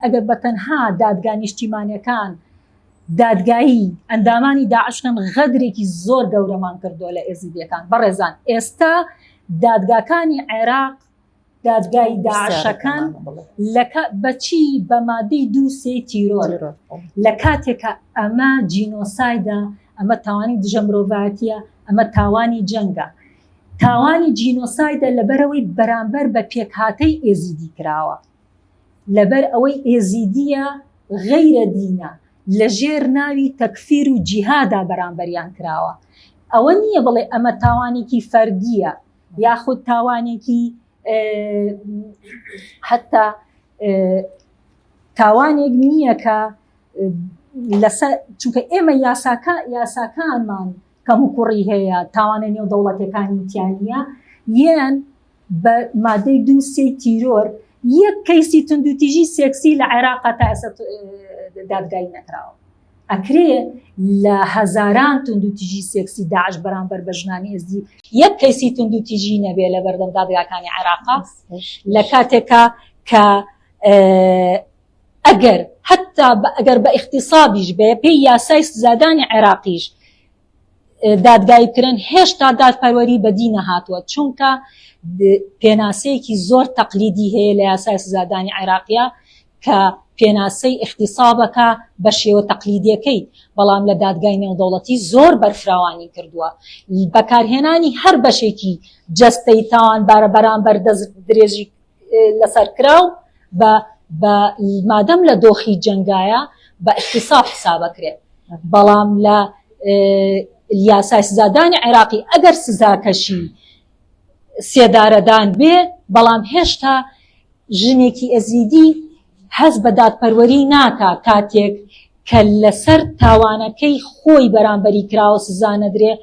ئەگەر بەتەنها دادگا نیشتیمانیەکان دادگایی ئەندامانی داعشکن غەدرێکی زۆر گەورەمان کردووە لە ئێزیدیەکان. بەڕێزان ئێستا دادگاکانی عێراق دادگای داعشەکان بەچی بە مادەی 2 تیرۆر لە کاتێکە ئەمە جینۆسایدە، ئەمە تاوانی دژە مرۆڤایەتیە، ئەمە تاوانی جەنگە. تاوانی جینۆسایدە لەبەرەوەی بەرامبەر بە پێکهاتەی ئێزیدی کراوە، لەبەر ئەوەی ئێزیدیە غەیرە دینە لەژێر ناوی تەکفیر و جیهادا بەرامبەریان کراوە. ئەوە نییە بڵێ ئەمە تاوانێکی فەردیە یاخود تاوانێکی حتا تاوانێک نییە کە چونکە ئێمە یاساکانمان کەم و کوڕی هەیە، تاوانە نێو دەوڵەتەکانی تیانە یان بە مادەی 2 تیرۆر یەک کەیسی توندوتیژی سێکسی لە عێراقا تا ئێستا دادگایی نەکراوە. ئەکرێ لە هەزاران توندوتیژی سێکسی داعش بەرامبەر بە ژنانی ئێزدی یەک کەیسی توندوتیژی نەبێ لە بەردەم دادگاکانی عێراقا، لە کاتێکە کە ئەگەر بە اختصابیش بێ پێی یاسای سزادانی عێراقیش دادگایی بکرن هێشتا دادپەروەری بەدی نەهاتووە، چونکە پێناسەیەکی زۆر تەقلیدی هەیە لە یاسای سزادانی عێراقیە کە پێناسەی اختصابەکە بە شێوە تەقلیدیەکەی، بەڵام لە دادگای نێودەوڵەتی زۆر بەرفراوانی کردووە. بەکارهێنانی هەر بەشێکی جەستەی تاوانبارە بەرامبەر درێژی لەسەر کراو بە مادەم لە دۆخی جەنگایە بە اختصاب حسابەکرێت. بەڵام لە یاسای سزادانی عێراقی ئەگەر سزاکەشی سێدارەدان بێ، بەڵام هێشتا ژنێکی ئەزیدی هەز بە دادپەروەری ناکا کاتێک کە لەسەر تاوانەکەی خۆی بەرامبەری کراوە سزا نەدرێ